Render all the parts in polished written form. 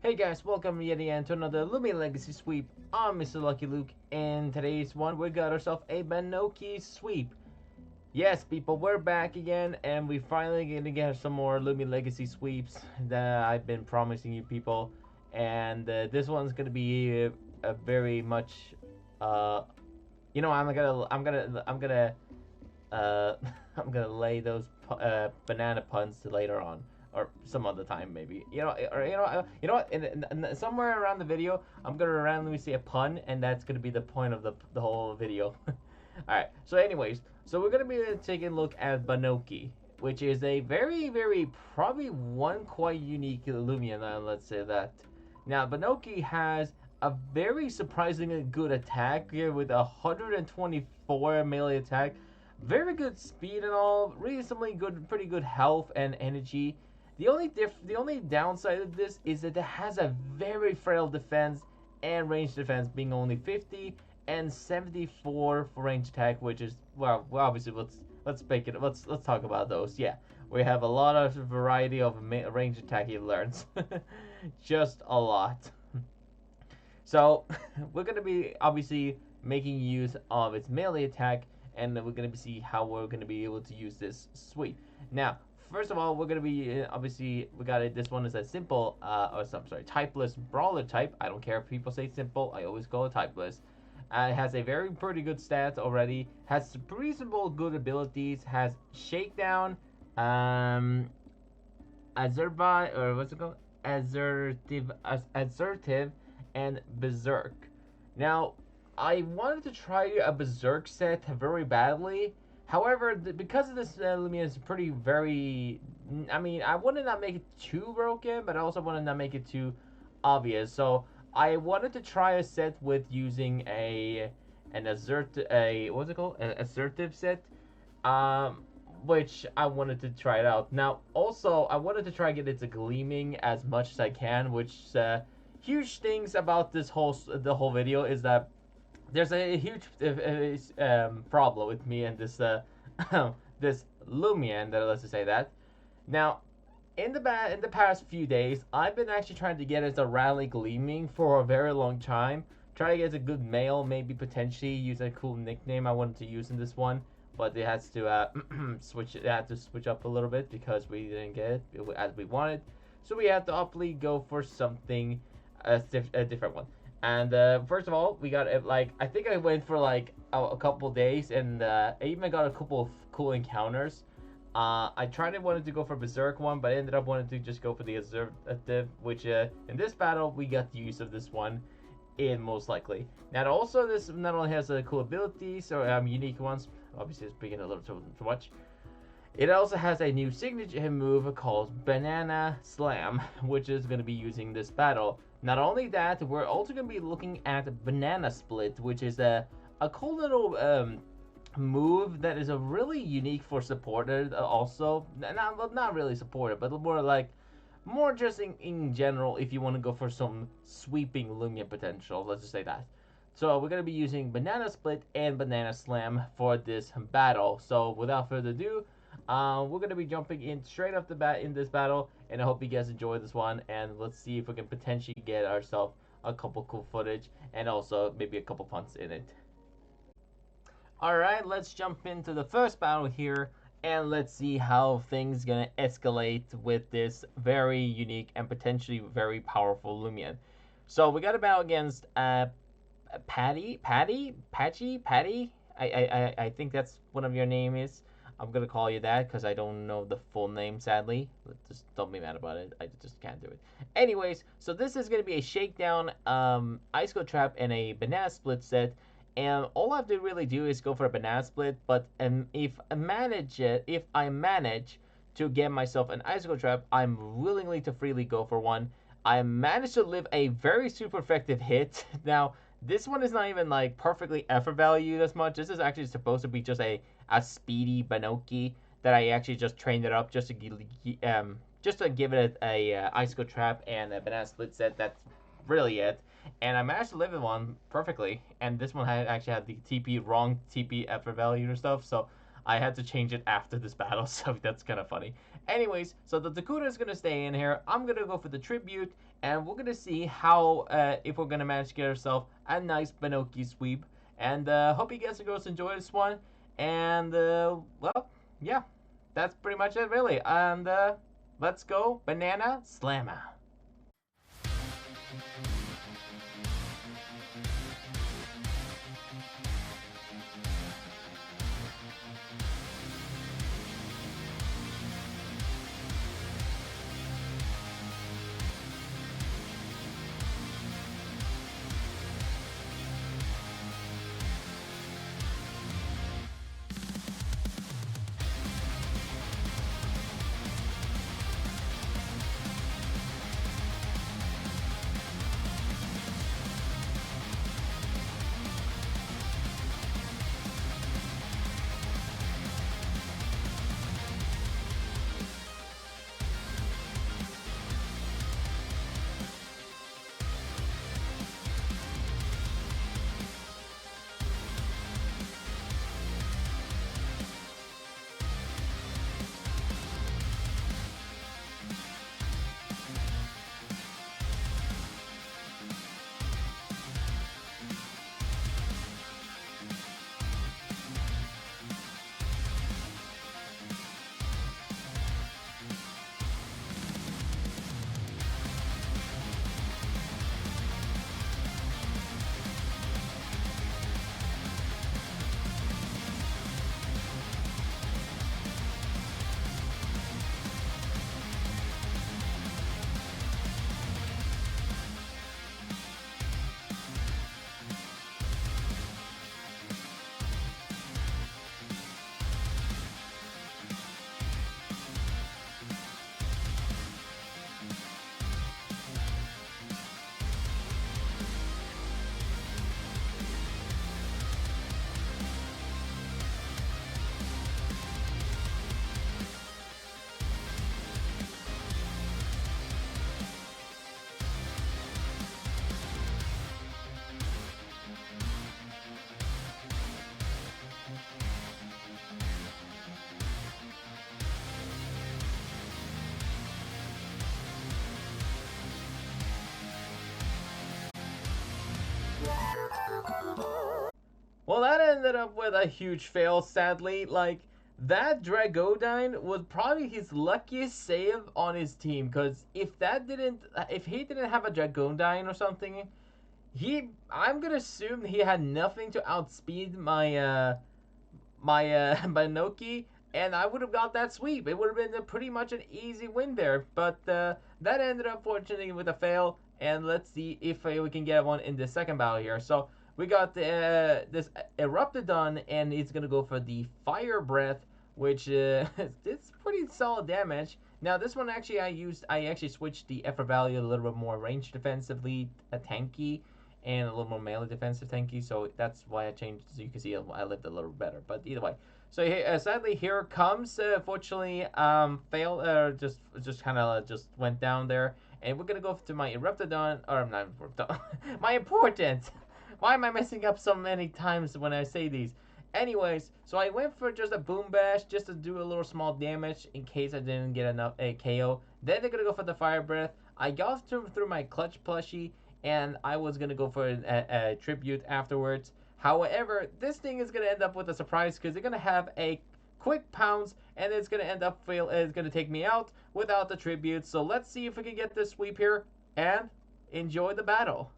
Hey guys, welcome yet again to another Loomian Legacy Sweep. I'm Mr. Lucky Luke, and today's one we got ourselves a Banokey sweep. Yes, people, we're back again, and we finally gonna get some more Loomian Legacy sweeps that I've been promising you people. And this one's gonna be a very much, uh, uh, I'm gonna lay those banana puns to later on, or some other time maybe. What? Somewhere around the video, I'm gonna randomly say a pun, and that's gonna be the point of the whole video. All right. So, anyways, we're gonna be taking a look at Banokey, which is a very probably one quite unique Loomian. Let's say that. Now, Banokey has a very surprisingly good attack here with 124 melee attack, very good speed and all, reasonably good, pretty good health and energy. The only downside of this is that it has a very frail defense and range defense, being only 50 and 74 for range attack, which is well obviously let's talk about those. Yeah, we have a lot of variety of range attack he learns, just a lot. So we're gonna be obviously making use of its melee attack, and we're gonna see how we're gonna be able to use this sweep. Now, first of all, we're gonna be obviously we got it. This one is a simple, typeless brawler type. I don't care if people say simple. I always call it typeless. It has a very pretty good stats already. Has reasonable good abilities. Has shakedown, assertive, or what's it called? Assertive, and berserk. Now, I wanted to try a berserk set very badly. However, because of this Loomian is pretty very. I mean, I wanted not make it too broken, but I also wanted not make it too obvious. So I wanted to try a set with using an what's it called? An assertive set. Which I wanted to try it out. Now, also, I wanted to try get it to Gleaming as much as I can, which huge things about the whole video is that there's a huge problem with me and this this Loomian, that let's just say that. Now, in the past few days, I've been actually trying to get it to rally Gleaming for a very long time. Try to get a good male, maybe potentially use a cool nickname I wanted to use in this one, but it has to switch. It had to switch up a little bit because we didn't get it as we wanted. So we had to optly go for something a different one. And first of all, we got I think I went for like a couple days, and I even got a couple of cool encounters. I wanted to go for Berserk one, but I ended up wanting to just go for the Assertive, which in this battle we got the use of this one in most likely. Now also this not only has cool abilities or unique ones, obviously it's being a little too much. It also has a new signature move called Banana Slam, which is going to be using this battle. Not only that, we're also going to be looking at Banana Split, which is a cool little move that is a really unique for supporter. Also, not really supporter, but more just in general if you want to go for some sweeping Loomian potential. Let's just say that. So we're going to be using Banana Split and Banana Slam for this battle. So without further ado, we're going to be jumping in straight off the bat in this battle, and I hope you guys enjoy this one, and let's see if we can potentially get ourselves a couple cool footage and also maybe a couple punts in it. Alright, let's jump into the first battle here, and let's see how things gonna escalate with this very unique and potentially very powerful Loomian. So we got a battle against Patty. I think that's one of your name is. I'm gonna call you that because I don't know the full name, sadly. Just don't be mad about it. I just can't do it. Anyways, so this is gonna be a shakedown, icicle trap, and a banana split set. And all I have to really do is go for a banana split. But if I manage to get myself an icicle trap, I'm willingly to freely go for one. I managed to live a very super effective hit. Now, this one is not even like perfectly effort valued as much. This is actually supposed to be just a speedy Banokey that I actually just trained it up just to give it a icicle trap and a banana split set. That's really it. And I managed to live in one perfectly. And this one actually had the wrong TP effort value and stuff. So I had to change it after this battle. So that's kind of funny. Anyways, so the Dakota is gonna stay in here. I'm gonna go for the tribute, and we're gonna see how if we're gonna manage to get ourselves a nice Banokey sweep. And hope you guys and girls enjoy this one. And well, yeah, that's pretty much it, really. And let's go, Banana Slammer. Well, that ended up with a huge fail, sadly. Like, that Dragodine was probably his luckiest save on his team, because if he didn't have a Dragodine or something, I'm gonna assume he had nothing to outspeed my Banokey, and I would have got that sweep. It would have been pretty much an easy win there, but that ended up fortunately with a fail. And let's see if we can get one in the second battle here. So we got this Eruptodon, and it's gonna go for the Fire Breath, which it's pretty solid damage. Now this one actually I actually switched the effort value a little bit more range defensively, a tanky, and a little more melee defensive tanky. So that's why I changed. So you can see I lived a little better. But either way, so sadly here comes fortunately failed just kind of just went down there, and we're gonna go to my Eruptodon, or not my important. Why am I messing up so many times when I say these? Anyways, so I went for just a Boom Bash just to do a little small damage in case I didn't get enough a KO. Then they're gonna go for the Fire Breath. I got through my Clutch plushie, and I was gonna go for a tribute afterwards. However, this thing is gonna end up with a surprise because they're gonna have a quick pounce, and it's gonna end up it's gonna take me out without the tribute. So let's see if we can get this sweep here and enjoy the battle.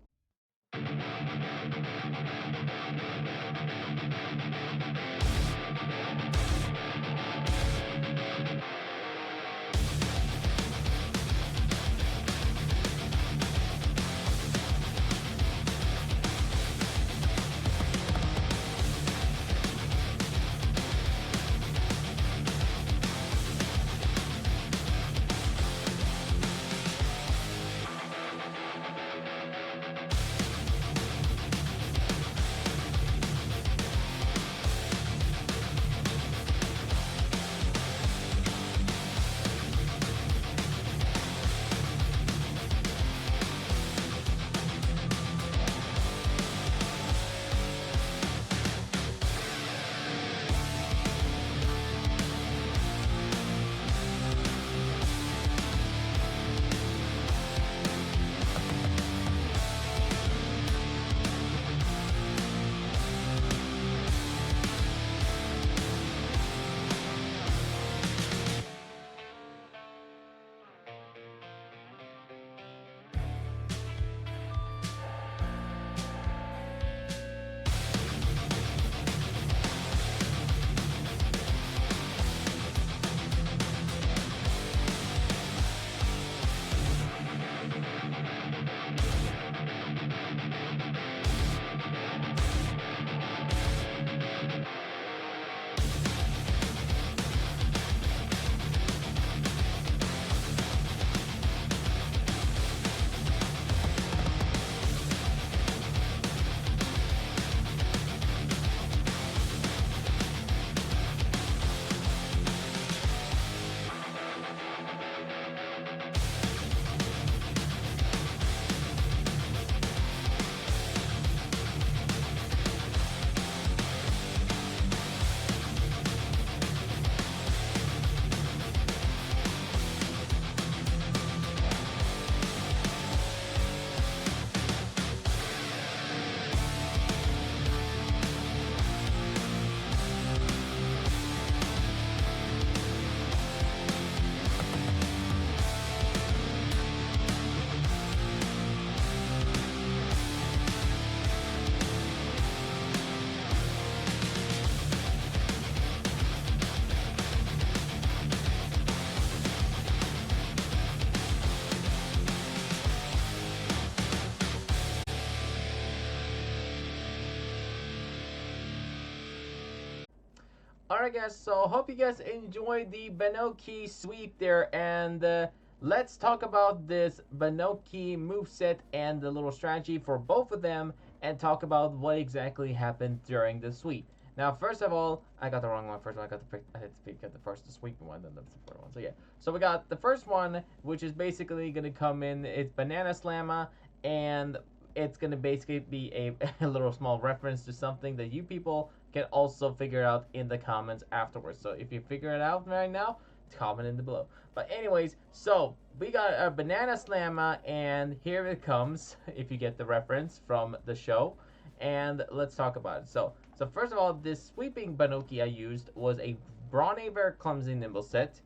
Alright guys, so hope you guys enjoyed the Banokey sweep there, and let's talk about this Banokey moveset and the little strategy for both of them, and talk about what exactly happened during the sweep. Now, first of all, I got the wrong one. First one, I had to pick the first, the sweeping one, then the support one. So yeah, so we got the first one, which is basically gonna come in. It's Banana Slammer, and it's gonna basically be a little small reference to something that you people can also figure out in the comments afterwards. So if you figure it out right now, comment in the below. But anyways, so we got a Banana Slammer, and here it comes. If you get the reference from the show, and let's talk about it. So first of all, this sweeping Banokey I used was a Brawnaver Clumsy Nimble set.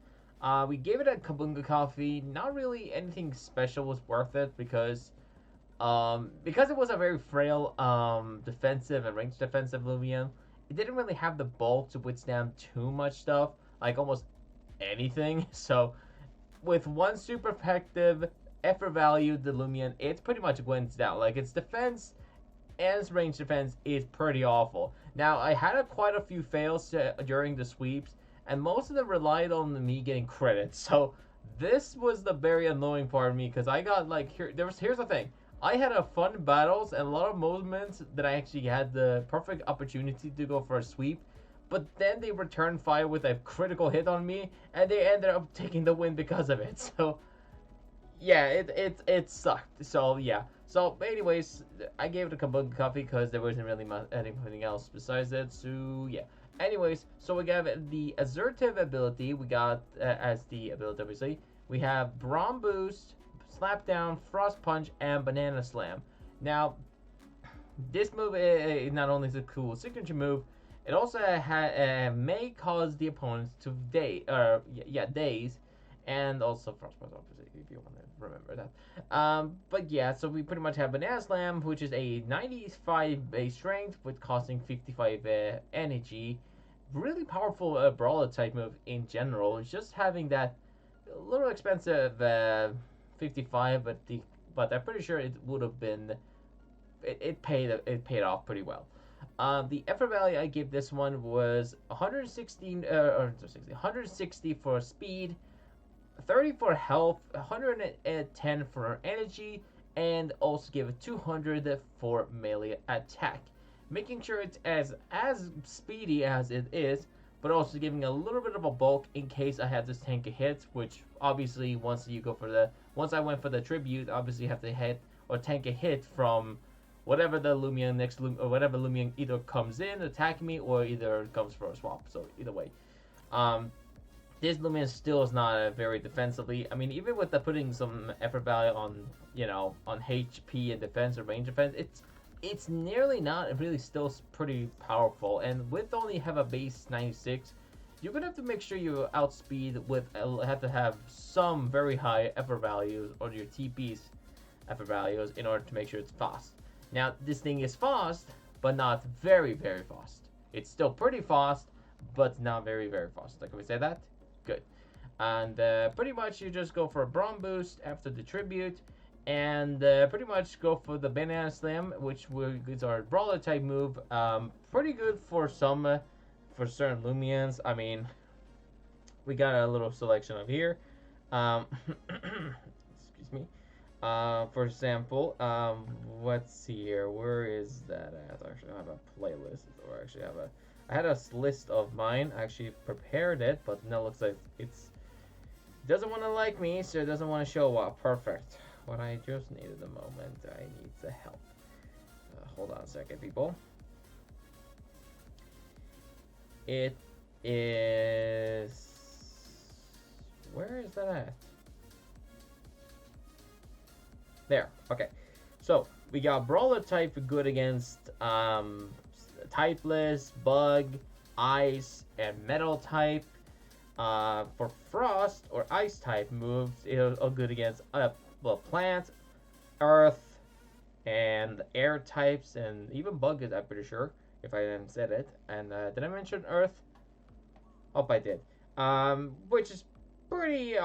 We gave it a Kabunga Coffee. Not really anything special was worth it because it was a very frail defensive and ranged defensive Loomian. It didn't really have the bulk to withstand too much stuff, like almost anything. So with one super effective effort value, the Loomian, it pretty much wins down. Like its defense and its range defense is pretty awful. Now I had quite a few fails during the sweeps, and most of them relied on me getting credit. So this was the very annoying part of me, because I got like here's the thing. I had a fun battles and a lot of moments that I actually had the perfect opportunity to go for a sweep, but then they returned fire with a critical hit on me, and they ended up taking the win because of it. So yeah, it sucked. So yeah. So anyways, I gave it a Kabunga Coffee because there wasn't really anything else besides it. So yeah. Anyways, so we got the assertive ability. We got as the ability, obviously. We have Brawn Boost, Slap Down, Frost Punch, and Banana Slam. Now, this move not only is a cool signature move, it also may cause the opponents to daze, and also Frost Punch, obviously, if you want to remember that. But yeah, so we pretty much have Banana Slam, which is a 95 base strength with costing 55 energy. Really powerful brawler type move in general. Just having that a little expensive 55, but I'm pretty sure it would have been it paid off pretty well. The effort value I gave this one was 160 for speed, 30 for health, 110 for energy, and also give it 200 for melee attack, making sure it's as speedy as it is, but also giving a little bit of a bulk in case I had to tank a hit, which obviously once I went for the tribute, obviously you have to hit or tank a hit from whatever the Loomian or whatever Loomian either comes in attacking me or either comes for a swap. So either way, this Loomian still is not very defensively. I mean, even with the putting some effort value on on HP and defense or range defense, it's nearly not really still pretty powerful. And with only have a base 96, you're gonna have to make sure you outspeed with have to have some very high effort values or your TP's effort values in order to make sure it's fast. Now this thing is fast, but not very fast. It's still pretty fast, but not very fast. Like, can we say that? Good. And pretty much you just go for a Brawn Boost after the tribute, and pretty much go for the Banana Slam, which is our brawler type move. Pretty good for some for certain Loomians. I mean, we got a little selection of here. Excuse me. For example, let's see here. Where is that at? Actually, I have a playlist, or actually I had a list of mine. I actually prepared it, but now it looks like it doesn't want to like me, so it doesn't want to show up. Perfect. What I just needed a moment. I need the help. Hold on a second, people. It is... Where is that at? There. Okay. So, we got Brawler type good against Typeless, Bug, Ice, and Metal type. For Frost or Ice type moves, it'll good against Plant, Earth, and Air types, and even Bug is, I'm pretty sure, if I hadn't said it. And did I mention Earth? Hope I did. Which is pretty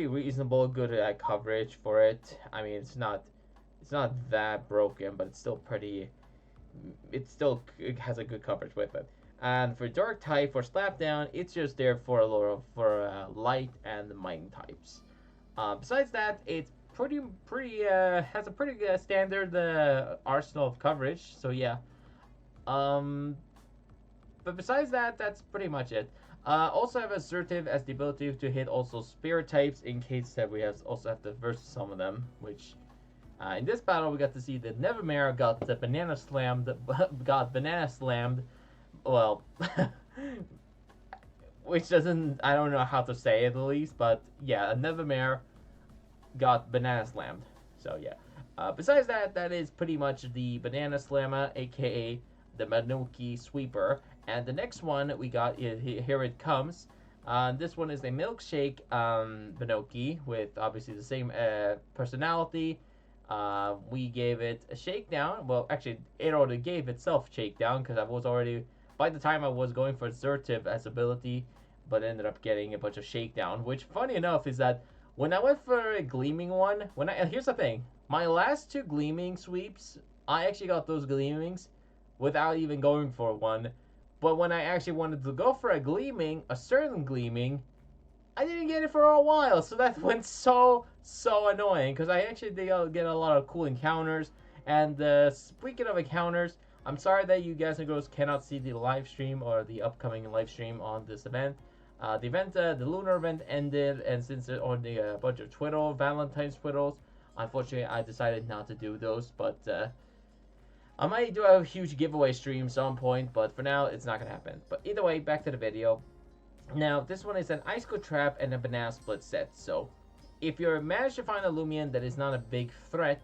reasonable, good coverage for it. I mean, it's not that broken, but it's still pretty. It has a good coverage with it. And for dark type for slapdown, it's just there for a lot of light and mining types. Besides that, it's pretty has a pretty standard arsenal of coverage. So yeah. Um, but besides that, that's pretty much it. Also have assertive as the ability to hit also spirit types in case that we also have to versus some of them. Which in this battle we got to see that Nevermare got the banana slammed, got banana slammed. Well, which doesn't, I don't know how to say it at least, but yeah, Nevermare got banana slammed. So yeah. Besides that, that is pretty much the banana slammer, aka the Banokey sweeper. And the next one we got is here it comes. This one is a milkshake Banokey with obviously the same personality. We gave it a shakedown. Well, actually, it already gave itself shakedown because I was already, by the time I was going for assertive as ability, but ended up getting a bunch of shakedown. Which, funny enough, is that when I went for a Gleaming one, here's the thing, my last two Gleaming sweeps, I actually got those Gleamings without even going for one. But when I actually wanted to go for a Gleaming, a certain Gleaming, I didn't get it for a while. So that went so annoying because I actually did get a lot of cool encounters. And speaking of encounters, I'm sorry that you guys and girls cannot see the live stream or the upcoming live stream on this event. The lunar event ended, and since there are a bunch of Twiddle, Valentine's Twiddles, unfortunately I decided not to do those, but I might do a huge giveaway stream some point, but for now it's not gonna happen. But either way, back to the video. Now, this one is an Icicle Trap and a Banana Split set, so if you manage to find a Loomian that is not a big threat,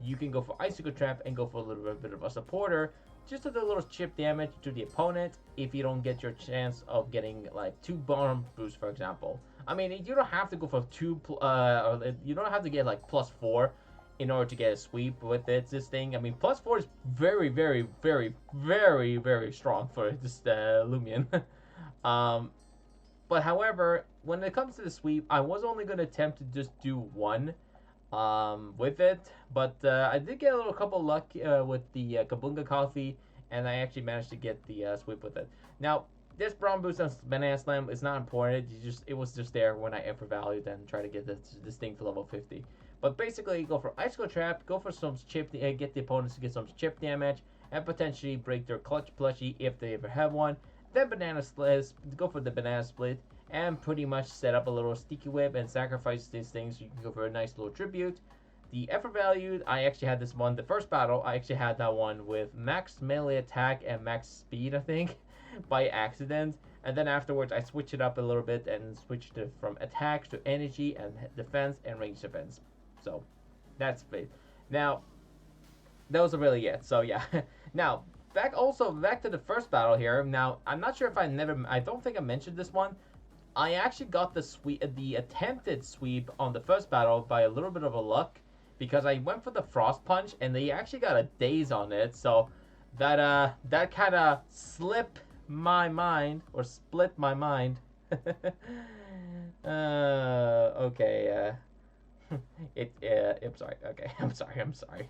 you can go for Icicle Trap and go for a little bit of a supporter, just to do a little chip damage to the opponent if you don't get your chance of getting like 2 bomb boosts, for example. I mean, you don't have to go for 2, or you don't have to get like +4 in order to get a sweep with it. This thing, I mean, +4 is very strong for this Loomian. But however, when it comes to the sweep, I was only going to attempt to just do one with it, but I did get a couple luck with the Kabunga coffee, and I actually managed to get the sweep with it. Now, this Brown Boost on Banana Slam is not important. It was just there when I overvalued and try to get this thing to level 50. But basically, go for Icicle Trap, go for some chip, get the opponents to get some chip damage, and potentially break their clutch plushie if they ever have one. Then go for the Banana Split, and pretty much set up a little Sticky Whip and sacrifice these things so you can go for a nice little tribute. The effort value, I actually had this one, the first battle, I actually had that one with max melee attack and max speed, I think, by accident. And then afterwards, I switched it up a little bit and switched it from attacks to energy and defense and range defense. So, that's it. Now, those are really it. So, yeah. Now, back to the first battle here. Now, I'm not sure if I don't think I mentioned this one. I actually got the attempted sweep on the first battle by a little bit of a luck, because I went for the Frost Punch and they actually got a daze on it, so that kind of slipped my mind, or split my mind. Okay. I'm sorry. Okay, I'm sorry.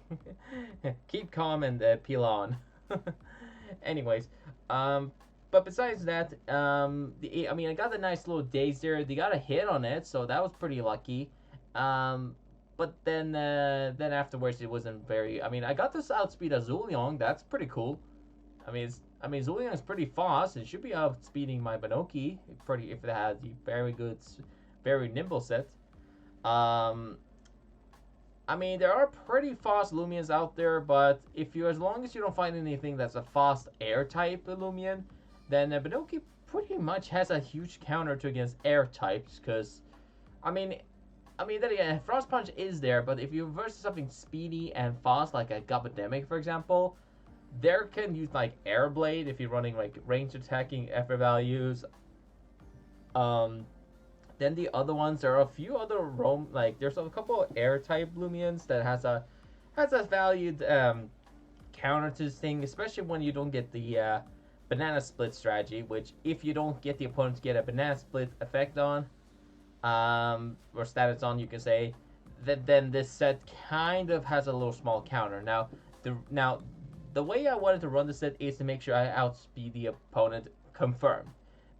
Keep calm and peel on. Anyways, but besides that, I mean, I got a nice little daze there. They got a hit on it, so that was pretty lucky. But then afterwards, it wasn't very. I mean, I got this outspeed Azulion. That's pretty cool. I mean, Azulion is pretty fast. It should be outspeeding my Banokey if it has the very good, very nimble set. I mean, there are pretty fast Loomians out there, but as long as you don't find anything that's a fast air type Loomian, then Banokey pretty much has a huge counter to against air types. Because, I mean, then again, Frost Punch is there, but if you versus something speedy and fast, like a Gabademic, for example, there can use like Air Blade if you're running like range attacking effort values. Then the other ones, there are a few other there's a couple of air type Loomians that has a valued counter to this thing, especially when you don't get the banana split strategy, which if you don't get the opponent to get a banana split effect on, or status on, you can say, then this set kind of has a little small counter. Now the way I wanted to run the set is to make sure I outspeed the opponent, confirmed.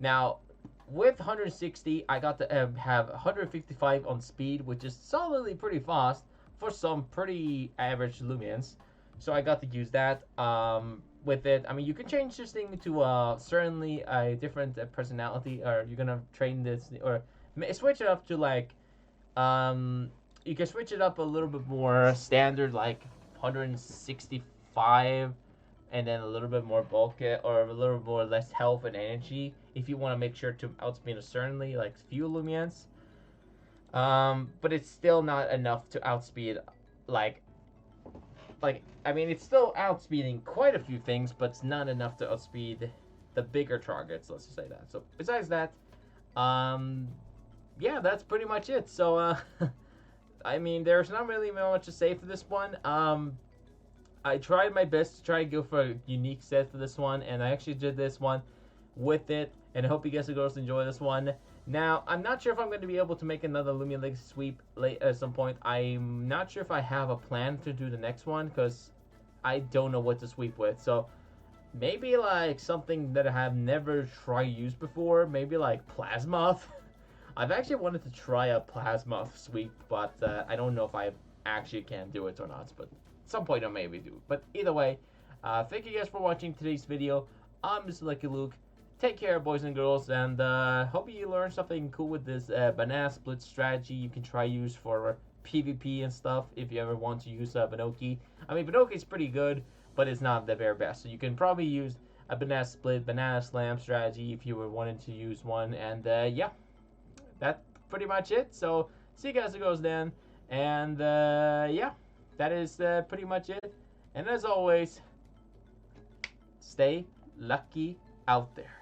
Now, with 160, I got to have 155 on speed, which is solidly pretty fast for some pretty average Loomians. So I got to use that with it. I mean, you can change this thing to certainly a different personality, or you're gonna train this, or switch it up to like, you can switch it up a little bit more standard, like 165, and then a little bit more bulk, or a little more less health and energy if you want to make sure to outspeed a certainly like few Loomians. But it's still not enough to outspeed like I mean, it's still outspeeding quite a few things, but it's not enough to outspeed the bigger targets. Let's just say that. So besides that, yeah, that's pretty much it. So I mean, there's not really much to say for this one. I tried my best to try and go for a unique set for this one, and I actually did this one with it, and I hope you guys and girls enjoy this one. Now, I'm not sure if I'm going to be able to make another Loomian Legacy sweep late at some point. I'm not sure if I have a plan to do the next one, because I don't know what to sweep with. So, maybe like something that I have never tried use before. Maybe like Plasmoth. I've actually wanted to try a Plasmoth sweep, but I don't know if I actually can do it or not. But at some point I maybe do. But either way, thank you guys for watching today's video. I'm Mr. Lucky Luke. Take care, boys and girls, and hope you learned something cool with this banana split strategy you can try use for PvP and stuff if you ever want to use Banokey. I mean, Banokey is pretty good, but it's not the very best. So you can probably use a banana split, banana slam strategy if you were wanting to use one. And yeah, that's pretty much it. So see you guys and girls then. And yeah, that is pretty much it. And as always, stay lucky out there.